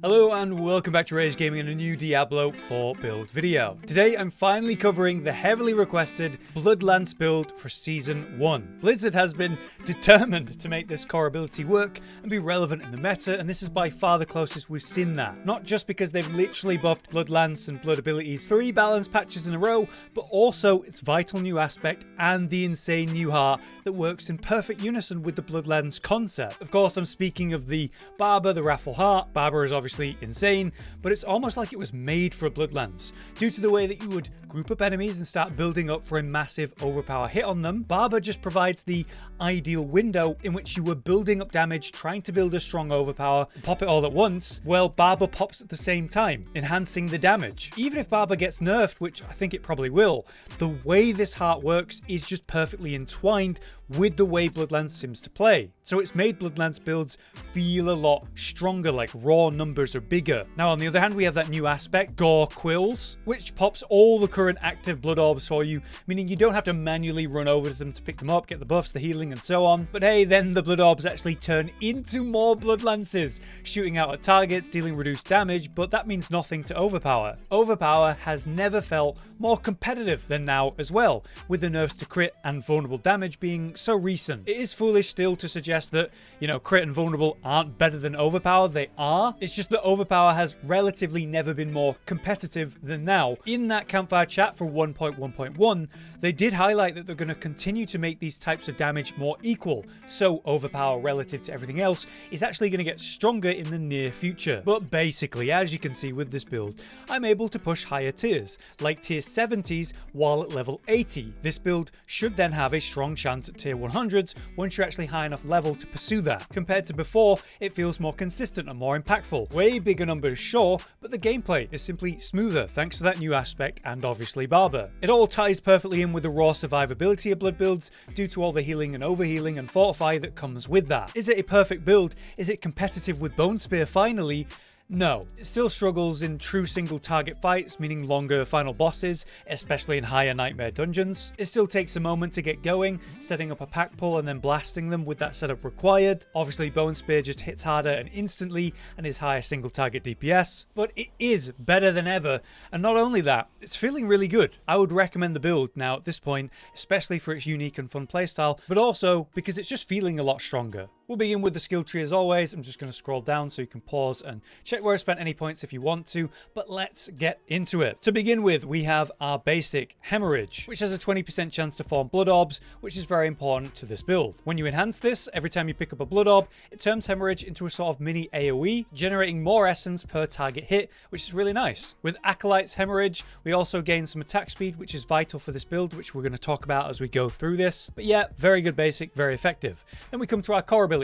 Hello and welcome back to Rage Gaming and a new Diablo 4 build video. Today I'm finally covering the heavily requested Blood Lance build for Season 1. Blizzard has been determined to make this core ability work and be relevant in the meta, and this is by far the closest we've seen that. Not just because they've literally buffed Blood Lance and Blood abilities 3 balance patches in a row, but also its vital new aspect and the insane new heart that works in perfect unison with the Blood Lance concept. Of course, I'm speaking of the Barber, the wrathful heart. Barber is obviously insane, but it's almost like it was made for a Blood Lance. Due to the way that you would group up enemies and start building up for a massive overpower hit on them, Barber just provides the ideal window in which you were building up damage, trying to build a strong overpower, pop it all at once. Well, Barber pops at the same time, enhancing the damage. Even if Barber gets nerfed, which I think it probably will, the way this heart works is just perfectly entwined with the way Blood Lance seems to play. So it's made Blood Lance builds feel a lot stronger, like raw numbers are bigger. Now on the other hand, we have that new aspect, Gore Quills, which pops all the current active blood orbs for you, meaning you don't have to manually run over to them to pick them up, get the buffs, the healing and so on. But hey, then the blood orbs actually turn into more Blood Lances, shooting out at targets, dealing reduced damage, but that means nothing to Overpower. Overpower has never felt more competitive than now as well, with the nerfs to crit and vulnerable damage being so recent. It is foolish still to suggest that, crit and vulnerable aren't better than Overpower. They are. It's just that Overpower has relatively never been more competitive than now. In that campfire chat for 1.1.1, they did highlight that they're going to continue to make these types of damage more equal. So Overpower relative to everything else is actually going to get stronger in the near future. But basically, as you can see with this build, I'm able to push higher tiers, like tier 70s while at level 80. This build should then have a strong chance at tier 100s once you're actually high enough level to pursue that. Compared to before, it feels more consistent and more impactful. Way bigger numbers, sure, but the gameplay is simply smoother thanks to that new aspect and obviously Barber. It all ties perfectly in with the raw survivability of blood builds due to all the healing and overhealing and fortify that comes with that. Is it a perfect build? Is it competitive with Bone Spear finally? No, it still struggles in true single target fights, meaning longer final bosses, especially in higher nightmare dungeons. It still takes a moment to get going, setting up a pack pull and then blasting them with that setup required. Obviously Bone Spear just hits harder and instantly and is higher single target DPS, but it is better than ever, and not only that, it's feeling really good. I would recommend the build now at this point, especially for its unique and fun playstyle, but also because it's just feeling a lot stronger. We'll begin with the skill tree as always. I'm just going to scroll down so you can pause and check where I spent any points if you want to, but let's get into it. To begin with, we have our basic Hemorrhage, which has a 20% chance to form blood orbs, which is very important to this build. When you enhance this, every time you pick up a blood orb, it turns Hemorrhage into a sort of mini AoE, generating more essence per target hit, which is really nice. With Acolyte's Hemorrhage, we also gain some attack speed, which is vital for this build, which we're going to talk about as we go through this. But yeah, very good basic, very effective. Then we come to our core ability,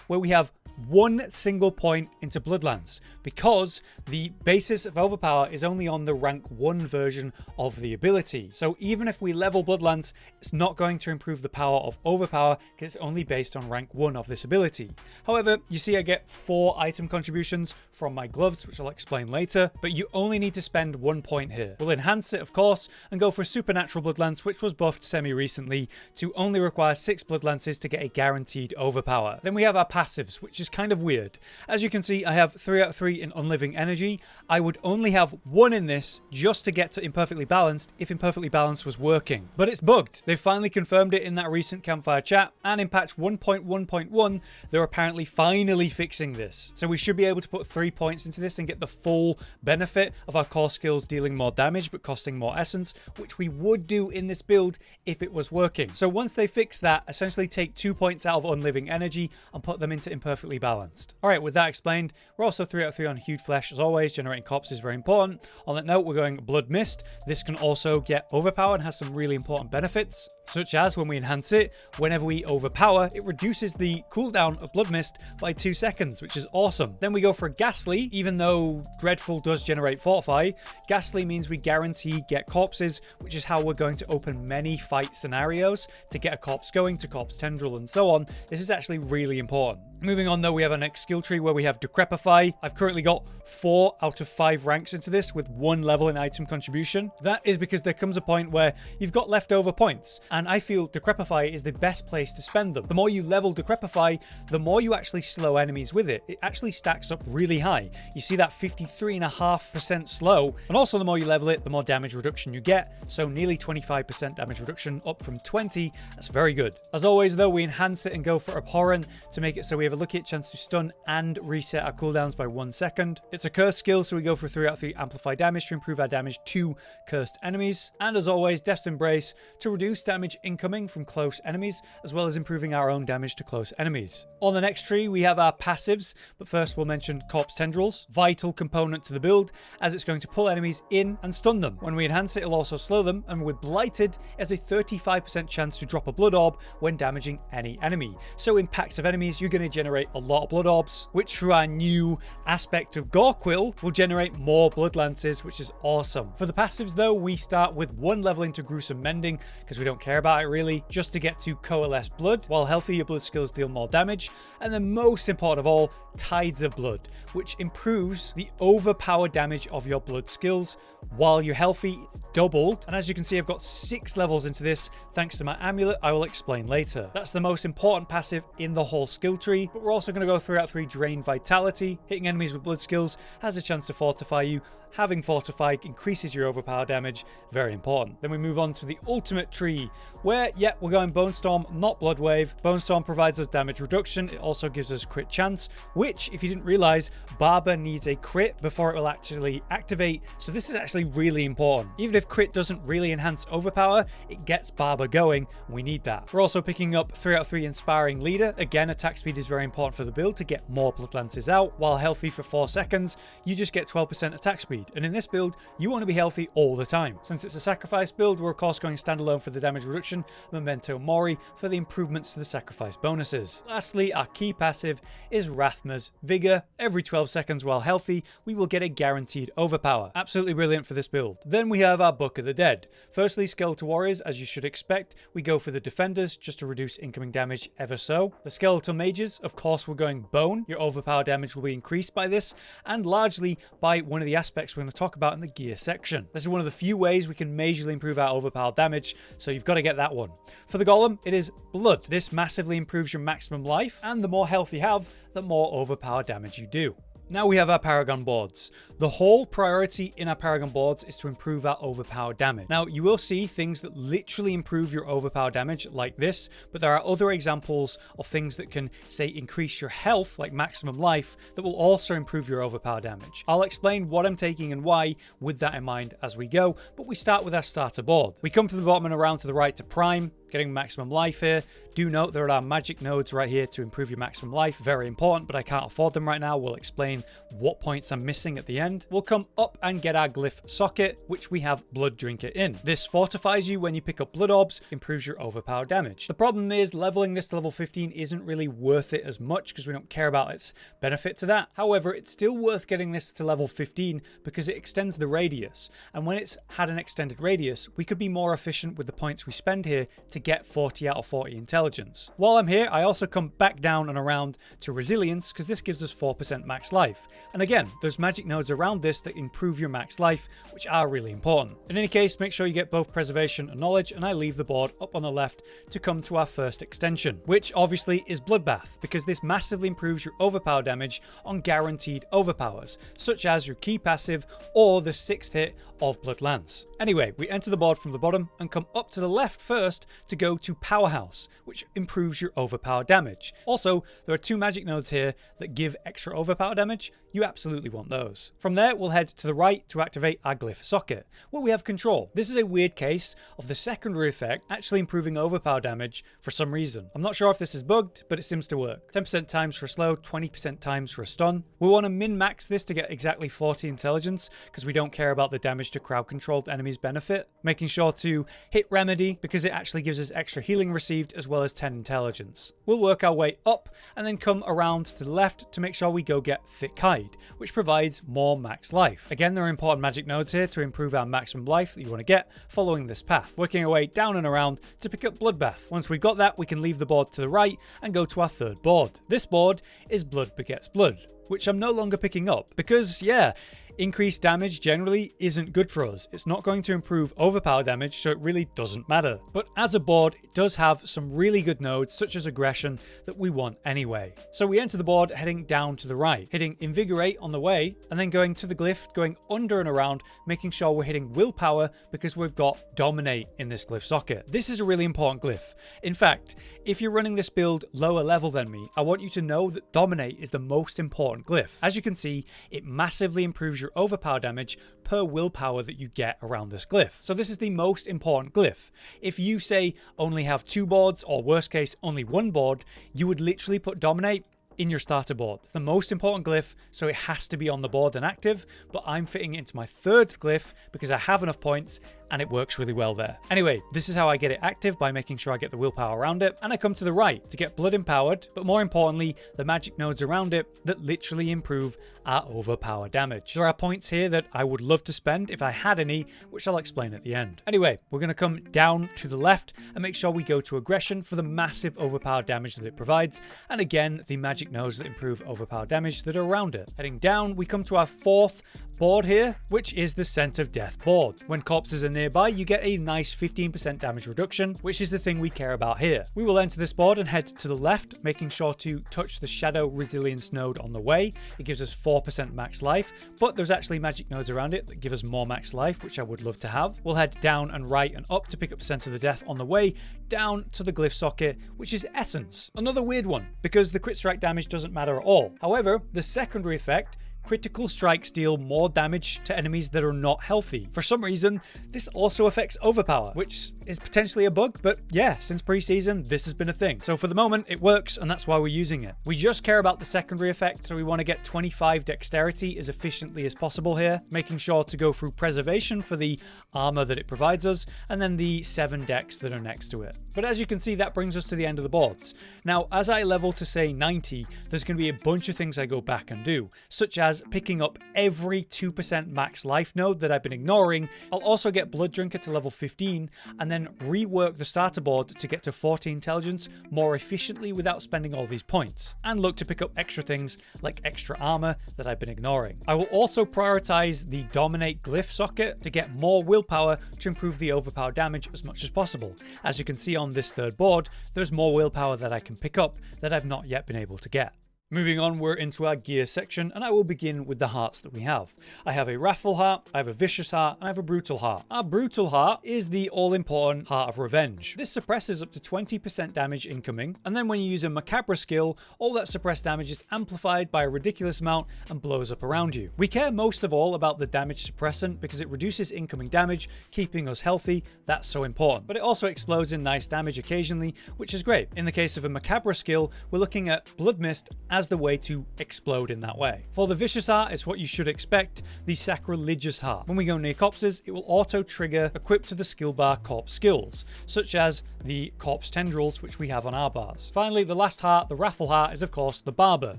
where we have one single point into Blood Lance, because the basis of Overpower is only on the rank 1 version of the ability. So even if we level Blood Lance, it's not going to improve the power of Overpower because it's only based on rank 1 of this ability. However, you see I get 4 item contributions from my gloves, which I'll explain later, but you only need to spend 1 point here. We'll enhance it, of course, and go for Supernatural Blood Lance, which was buffed semi-recently to only require 6 Blood Lances to get a guaranteed Overpower. Then we have our passives, which is kind of weird. As you can see, I have 3 out of 3 in Unliving Energy. I would only have 1 in this just to get to Imperfectly Balanced if Imperfectly Balanced was working. But it's bugged. They finally confirmed it in that recent campfire chat, and in patch 1.1.1, they're apparently finally fixing this. So we should be able to put 3 points into this and get the full benefit of our core skills dealing more damage but costing more essence, which we would do in this build if it was working. So once they fix that, essentially take 2 points out of Unliving Energy and put them into Imperfectly Balanced. Alright, with that explained, we're also 3 out of 3 on Hued Flesh as always. Generating corpses is very important. On that note, we're going Blood Mist. This can also get Overpower and has some really important benefits, such as when we enhance it, whenever we overpower, it reduces the cooldown of Blood Mist by 2 seconds, which is awesome. Then we go for Ghastly. Even though Dreadful does generate Fortify, Ghastly means we guarantee get corpses, which is how we're going to open many fight scenarios to get a corpse going to Corpse Tendril and so on. This is actually really important. Moving on though, we have our next skill tree where we have Decrepify. I've currently got 4 out of 5 ranks into this with 1 level in item contribution. That is because there comes a point where you've got leftover points, and I feel Decrepify is the best place to spend them. The more you level Decrepify, the more you actually slow enemies with it. It actually stacks up really high. You see that 53.5% slow, and also the more you level it, the more damage reduction you get. So nearly 25% damage reduction, up from 20. That's very good. As always though, we enhance it and go for Abhorrent to make it so we have a lucky chance to stun and reset our cooldowns by 1 second. It's a cursed skill, so we go for 3 out of 3 amplify damage to improve our damage to cursed enemies. And as always, Death's Embrace to reduce damage incoming from close enemies, as well as improving our own damage to close enemies. On the next tree, we have our passives, but first we'll mention Corpse Tendrils. Vital component to the build, as it's going to pull enemies in and stun them. When we enhance it, it'll also slow them, and with Blighted, it has a 35% chance to drop a blood orb when damaging any enemy. So in packs of enemies, you're going to generate a lot of blood orbs, which through our new aspect of Gorequill will generate more blood lances, which is awesome. For the passives though, we start with 1 level into Gruesome Mending, because we don't care about it really, just to get to Coalesce Blood. While healthy, your blood skills deal more damage. And then most important of all, Tides of Blood, which improves the overpower damage of your blood skills. While you're healthy, it's doubled. And as you can see, I've got 6 levels into this thanks to my amulet I will explain later. That's the most important passive in the whole skill tree, but we're also going to go 3 out of 3 Drain Vitality. Hitting enemies with blood skills has a chance to fortify you. Having Fortify increases your overpower damage, very important. Then we move on to the ultimate tree, where, yeah, we're going Bone Storm, not Blood Wave. Bone Storm provides us damage reduction. It also gives us crit chance, which, if you didn't realize, Barber needs a crit before it will actually activate. So this is actually really important. Even if crit doesn't really enhance overpower, it gets Barber going. We need that. We're also picking up 3 out of 3 Inspiring Leader. Again, attack speed is very important for the build to get more blood lances out. While healthy for 4 seconds, you just get 12% attack speed. And in this build, you want to be healthy all the time. Since it's a sacrifice build, we're of course going standalone for the damage reduction, Memento Mori for the improvements to the sacrifice bonuses. Lastly, our key passive is Rathma's Vigor. Every 12 seconds while healthy, we will get a guaranteed overpower. Absolutely brilliant for this build. Then we have our Book of the Dead. Firstly, Skeletal Warriors, as you should expect. We go for the Defenders, just to reduce incoming damage ever so. The Skeletal Mages, of course, we're going Bone. Your overpower damage will be increased by this, and largely by one of the aspects we're going to talk about in the gear section. This is one of the few ways we can majorly improve our overpower damage, so you've got to get that one. For the Golem, it is Blood. This massively improves your maximum life, and the more health you have, the more overpower damage you do. Now we have our Paragon boards. The whole priority in our Paragon boards is to improve our overpower damage. Now, you will see things that literally improve your overpower damage like this, but there are other examples of things that can, say, increase your health, like maximum life, that will also improve your overpower damage. I'll explain what I'm taking and why with that in mind as we go, but we start with our starter board. We come from the bottom and around to the right to Prime, getting maximum life here. Do note there are magic nodes right here to improve your maximum life. Very important, but I can't afford them right now. We'll explain what points I'm missing at the end. We'll come up and get our Glyph Socket, which we have Blood Drinker in. This fortifies you when you pick up blood orbs, improves your overpower damage. The problem is leveling this to level 15 isn't really worth it as much because we don't care about its benefit to that. However, it's still worth getting this to level 15 because it extends the radius. And when it's had an extended radius, we could be more efficient with the points we spend here to get 40 out of 40 intelligence. While I'm here, I also come back down and around to Resilience because this gives us 4% max life. And again, there's magic nodes around this that improve your max life, which are really important. In any case, make sure you get both Preservation and Knowledge, and I leave the board up on the left to come to our first extension, which obviously is Bloodbath, because this massively improves your overpower damage on guaranteed overpowers, such as your key passive or the 6th hit of Blood Lance. Anyway, we enter the board from the bottom and come up to the left first to go to Powerhouse, which improves your overpower damage. Also, there are 2 magic nodes here that give extra overpower damage. You absolutely want those. From there, we'll head to the right to activate our Glyph Socket, where we have Control. This is a weird case of the secondary effect actually improving overpower damage for some reason. I'm not sure if this is bugged, but it seems to work. 10% times for a slow, 20% times for a stun. We want to min-max this to get exactly 40 intelligence, because we don't care about the damage to crowd-controlled enemies benefit. Making sure to hit Remedy, because it actually gives us extra healing received, as well as 10 intelligence. We'll work our way up, and then come around to the left to make sure we go get Thick Hide. Blade, which provides more max life. Again, there are important magic nodes here to improve our maximum life that you want to get following this path, working our way down and around to pick up Bloodbath. Once we've got that, we can leave the board to the right and go to our third board. This board is Blood Begets Blood, which I'm no longer picking up because, yeah, increased damage generally isn't good for us. It's not going to improve overpower damage, so it really doesn't matter. But as a board, it does have some really good nodes, such as aggression, that we want anyway. So we enter the board heading down to the right, hitting Invigorate on the way, and then going to the glyph, going under and around, making sure we're hitting Willpower because we've got Dominate in this glyph socket. This is a really important glyph. In fact, if you're running this build lower level than me, I want you to know that Dominate is the most important glyph. As you can see, it massively improves your overpower damage per willpower that you get around this glyph. So this is the most important glyph. If you say only have 2 boards, or worst case only 1 board, you would literally put Dominate in your starter board. It's the most important glyph, so it has to be on the board and active, but I'm fitting it into my third glyph because I have enough points and it works really well there. Anyway, this is how I get it active, by making sure I get the willpower around it, and I come to the right to get blood empowered, but more importantly, the magic nodes around it that literally improve our overpower damage. There are points here that I would love to spend if I had any, which I'll explain at the end. Anyway, we're going to come down to the left and make sure we go to aggression for the massive overpower damage that it provides, and again, the magic nodes that improve overpower damage that are around it. Heading down, we come to our fourth board here, which is the Scent of Death board. When corpses are nearby, you get a nice 15% damage reduction, which is the thing we care about here. We will enter this board and head to the left, making sure to touch the Shadow Resilience node on the way. It gives us 4% max life, but there's actually magic nodes around it that give us more max life, which I would love to have. We'll head down and right and up to pick up Scent of the Death on the way, down to the glyph socket, which is Essence. Another weird one, because the crit strike damage doesn't matter at all. However, the secondary effect, critical strikes deal more damage to enemies that are not healthy. For some reason, this also affects overpower, which is potentially a bug, but yeah, since pre-season, this has been a thing. So for the moment, it works, and that's why we're using it. We just care about the secondary effect, so we want to get 25 dexterity as efficiently as possible here, making sure to go through preservation for the armor that it provides us, and then the 7 dex that are next to it. But as you can see, that brings us to the end of the boards. Now, as I level to say 90, there's going to be a bunch of things I go back and do, such as picking up every 2% max life node that I've been ignoring. I'll also get Blood Drinker to level 15 and then rework the starter board to get to 40 intelligence more efficiently without spending all these points, and look to pick up extra things like extra armor that I've been ignoring. I will also prioritize the Dominate glyph socket to get more willpower to improve the overpower damage as much as possible. As you can see on this third board, there's more willpower that I can pick up that I've not yet been able to get. Moving on, we're into our gear section, and I will begin with the hearts that we have. I have a Wrathful heart, I have a Vicious heart, and I have a Brutal heart. Our Brutal heart is the all-important Heart of Revenge. This suppresses up to 20% damage incoming, and then when you use a Macabre skill, all that suppressed damage is amplified by a ridiculous amount and blows up around you. We care most of all about the damage suppressant because it reduces incoming damage, keeping us healthy. That's so important. But it also explodes in nice damage occasionally, which is great. In the case of a Macabre skill, we're looking at Blood Mist as the way to explode in that way. For the Vicious heart, it's what you should expect, the Sacrilegious heart. When we go near corpses, it will auto trigger equipped to the skill bar corpse skills, such as the corpse tendrils, which we have on our bars. Finally, the last heart, the Wrathful heart, is of course the barber,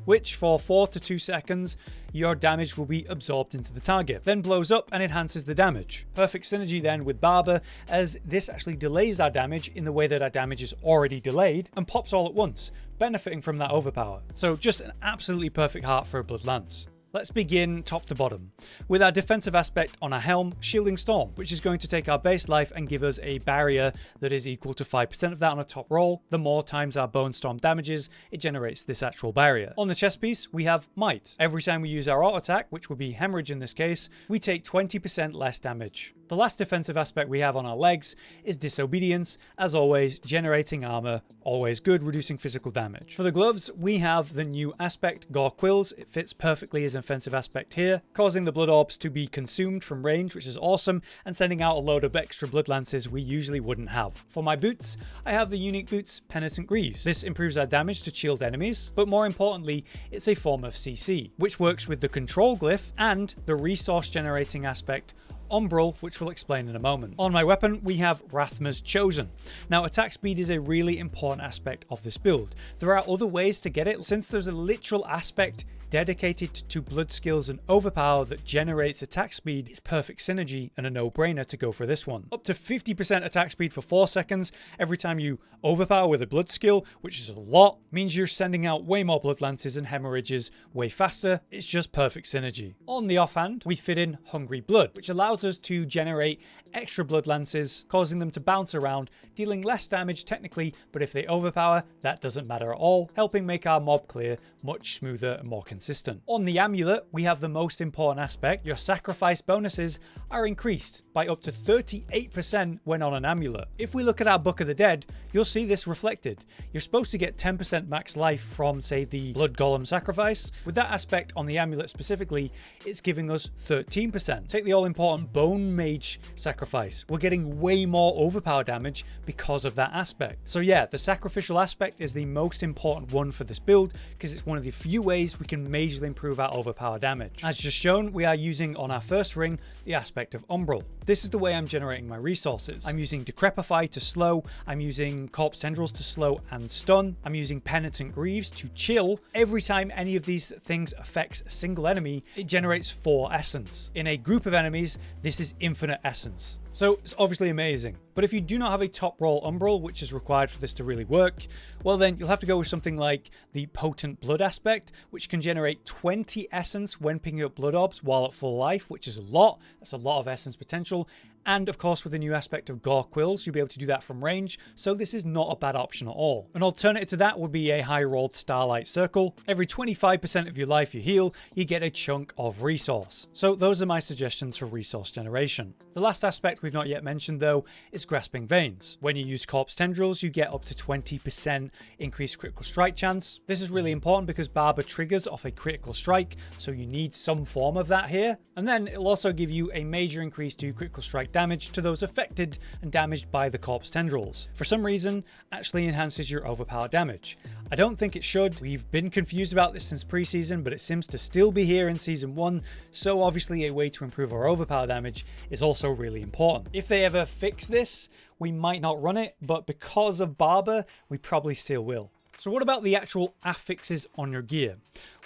which for 4 to 2 seconds, your damage will be absorbed into the target, then blows up and enhances the damage. Perfect synergy then with barber, as this actually delays our damage in the way that our damage is already delayed and pops all at once, benefiting from that overpower. So just an absolutely perfect heart for a Blood Lance. Let's begin top to bottom with our defensive aspect on our helm, Shielding Storm, which is going to take our base life and give us a barrier that is equal to 5% of that on a top roll. The more times our Bone Storm damages, it generates this actual barrier. On the chest piece, we have Might. Every time we use our auto attack, which would be Hemorrhage in this case, we take 20% less damage. The last defensive aspect we have on our legs is Disobedience, as always, generating armor, always good, reducing physical damage. For the gloves, we have the new aspect, Gore Quills. It fits perfectly as an offensive aspect here, causing the blood orbs to be consumed from range, which is awesome, and sending out a load of extra blood lances we usually wouldn't have. For my boots, I have the unique boots, Penitent Greaves. This improves our damage to shield enemies, but more importantly, it's a form of CC, which works with the control glyph and the resource generating aspect, Umbral, which we'll explain in a moment. On my weapon, we have Rathma's Chosen. Now, attack speed is a really important aspect of this build. There are other ways to get it, since there's a literal aspect dedicated to blood skills and overpower that generates attack speed, it's perfect synergy and a no-brainer to go for this one. Up to 50% attack speed for 4 seconds every time you overpower with a blood skill, which is a lot, means you're sending out way more blood lances and hemorrhages way faster. It's just perfect synergy. On the offhand, we fit in Hungry Blood, which allows us to generate extra blood lances, causing them to bounce around, dealing less damage technically, but if they overpower, that doesn't matter at all, helping make our mob clear much smoother and more consistent. On the amulet, we have the most important aspect. Your sacrifice bonuses are increased by up to 38% when on an amulet. If we look at our Book of the Dead, you'll see this reflected. You're supposed to get 10% max life from, say, the Blood Golem sacrifice. With that aspect on the amulet specifically, it's giving us 13%. Take the all-important Bone Mage sacrifice. We're getting way more overpower damage because of that aspect. So yeah, the sacrificial aspect is the most important one for this build because it's one of the few ways we can majorly improve our overpower damage. As just shown, we are using on our first ring the aspect of Umbral. This is the way I'm generating my resources. I'm using Decrepify to slow, I'm using Corpse Tendrils to slow and stun, I'm using Penitent Greaves to chill. Every time any of these things affects a single enemy, it generates 4 essence. In a group of enemies, this is infinite essence. So it's obviously amazing. But if you do not have a top roll Umbral, which is required for this to really work, well then you'll have to go with something like the Potent Blood aspect, which can generate 20 essence when picking up blood orbs while at full life, which is a lot. That's a lot of essence potential. And of course, with the new aspect of Gore Quills, you'll be able to do that from range, so this is not a bad option at all. An alternative to that would be a high-rolled Starlight Circle. Every 25% of your life you heal, you get a chunk of resource. So those are my suggestions for resource generation. The last aspect we've not yet mentioned though is Grasping Veins. When you use Corpse Tendrils, you get up to 20% increased critical strike chance. This is really important because Barber triggers off a critical strike, so you need some form of that here. And then it'll also give you a major increase to critical strike damage to those affected and damaged by the Corpse Tendrils. For some reason, actually enhances your overpower damage. I don't think it should. We've been confused about this since pre-season, but it seems to still be here in Season 1, so obviously a way to improve our overpower damage is also really important. If they ever fix this, we might not run it, but because of Barber, we probably still will. So what about the actual affixes on your gear?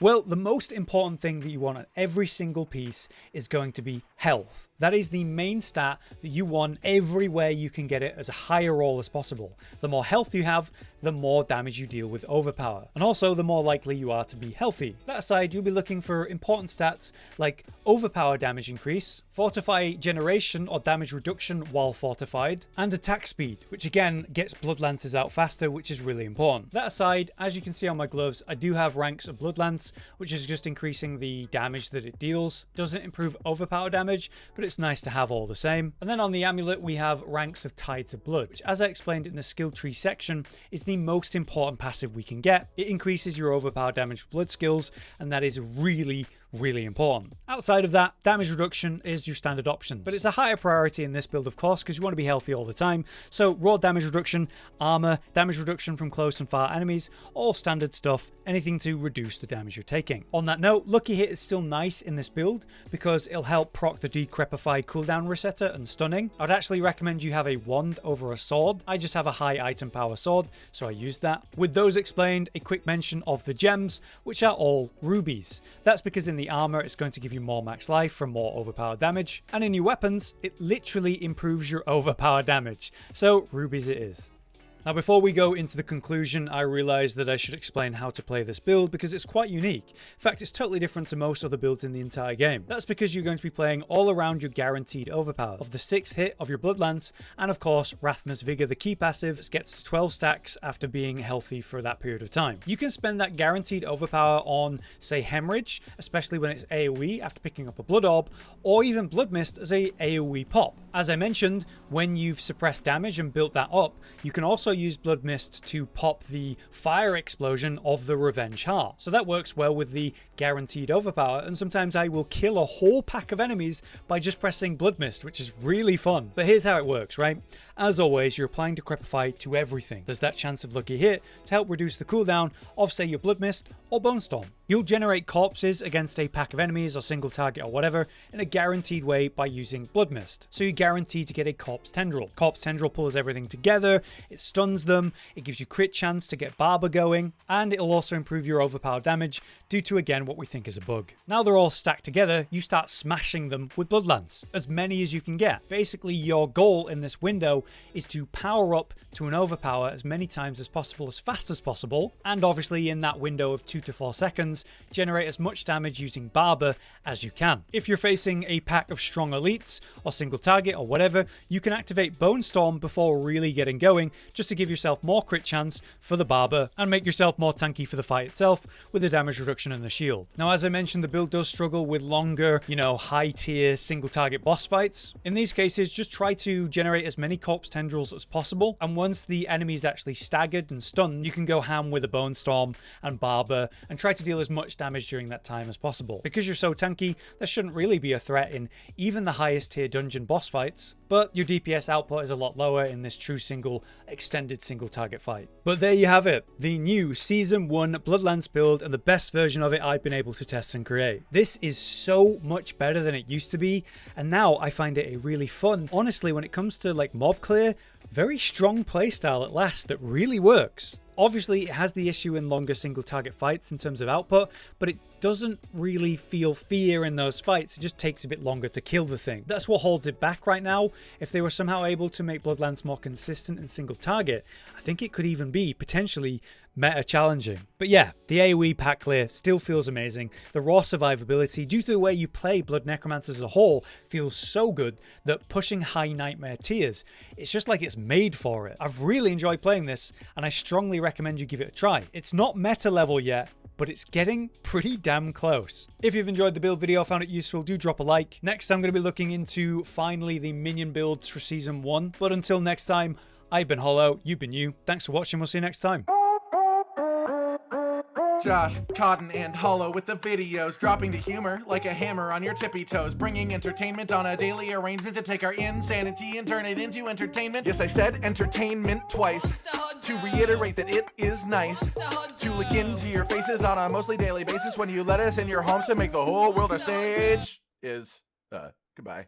Well, the most important thing that you want on every single piece is going to be health. That is the main stat that you want everywhere you can get it as a higher roll as possible. The more health you have, the more damage you deal with overpower. And also the more likely you are to be healthy. That aside, you'll be looking for important stats like overpower damage increase, fortify generation or damage reduction while fortified, and attack speed, which again gets blood lances out faster, which is really important. That aside, as you can see on my gloves, I do have ranks of blood lance, which is just increasing the damage that it deals. Doesn't improve overpower damage, but it's nice to have all the same. And then on the amulet, we have ranks of Tides of Blood, which as I explained in the skill tree section, is the most important passive we can get. It increases your overpower damage with blood skills, and that is really important. Outside of that, damage reduction is your standard options, but it's a higher priority in this build, of course, because you want to be healthy all the time. So raw damage reduction, armor, damage reduction from close and far enemies, all standard stuff, anything to reduce the damage you're taking. On that note, Lucky Hit is still nice in this build because it'll help proc the Decrepify cooldown resetter and stunning. I'd actually recommend you have a wand over a sword. I just have a high item power sword, so I used that. With those explained, a quick mention of the gems, which are all rubies. That's because in the armor, it's going to give you more max life from more overpower damage, and in your weapons, it literally improves your overpower damage. So rubies it is. Now, before we go into the conclusion, I realized that I should explain how to play this build because it's quite unique. In fact, it's totally different to most other builds in the entire game. That's because you're going to be playing all around your guaranteed overpower of the 6th hit of your Blood Lance, and of course, Rathma's Vigor, the key passive, gets to 12 stacks after being healthy for that period of time. You can spend that guaranteed overpower on, say, Hemorrhage, especially when it's AoE after picking up a Blood Orb, or even Blood Mist as a AoE pop. As I mentioned, when you've suppressed damage and built that up, you can also use Blood Mist to pop the fire explosion of the Revenge Heart. So that works well with the guaranteed overpower, and sometimes I will kill a whole pack of enemies by just pressing Blood Mist, which is really fun. But here's how it works, right? As always, you're applying Decrepify to everything. There's that chance of Lucky Hit to help reduce the cooldown of, say, your Blood Mist or Bone Storm. You'll generate corpses against a pack of enemies or single target or whatever in a guaranteed way by using Blood Mist. So you're guaranteed to get a Corpse Tendril. Corpse Tendril pulls everything together, it stuns them, it gives you crit chance to get Barber going, and it'll also improve your overpower damage due to, again, what we think is a bug. Now they're all stacked together, you start smashing them with Blood Lance, as many as you can get. Basically, your goal in this window is to power up to an overpower as many times as possible, as fast as possible, and obviously in that window of 2 to 4 seconds, generate as much damage using Barber as you can. If you're facing a pack of strong elites or single target or whatever, you can activate Bone Storm before really getting going, just to give yourself more crit chance for the Barber and make yourself more tanky for the fight itself with the damage reduction and the shield. Now, as I mentioned, the build does struggle with longer, high tier single target boss fights. In these cases, just try to generate as many Corpse Tendrils as possible, and once the enemy is actually staggered and stunned, you can go ham with a Bone Storm and Barber and try to deal as much damage during that time as possible. Because you're so tanky, there shouldn't really be a threat in even the highest tier dungeon boss fights, but your DPS output is a lot lower in this true extended single target fight. But there you have it, the new Season 1 Blood Lance build, and the best version of it I've been able to test and create. This is so much better than it used to be, and now I find it a really fun, honestly, when it comes to like mob clear, very strong playstyle at last that really works. Obviously, it has the issue in longer single target fights in terms of output, but it doesn't really feel fear in those fights. It just takes a bit longer to kill the thing. That's what holds it back right now. If they were somehow able to make Blood Lance more consistent in single target, I think it could even be potentially meta challenging. But yeah, the AoE pack clear still feels amazing. The raw survivability, due to the way you play Blood Necromancer as a whole, feels so good that pushing high nightmare tiers, it's just like it's made for it. I've really enjoyed playing this, and I strongly recommend you give it a try. It's not meta level yet, but it's getting pretty damn close. If you've enjoyed the build video, found it useful, do drop a like. Next, I'm going to be looking into finally the minion builds for Season 1. But until next time, I've been Hollow, you've been you. Thanks for watching, we'll see you next time. Josh, Cotton, and Hollow with the videos, dropping the humor like a hammer on your tippy toes, bringing entertainment on a daily arrangement to take our insanity and turn it into entertainment. Yes, I said entertainment twice, to reiterate that it is nice to look into your faces on a mostly daily basis when you let us in your homes to make the whole world a stage. Goodbye.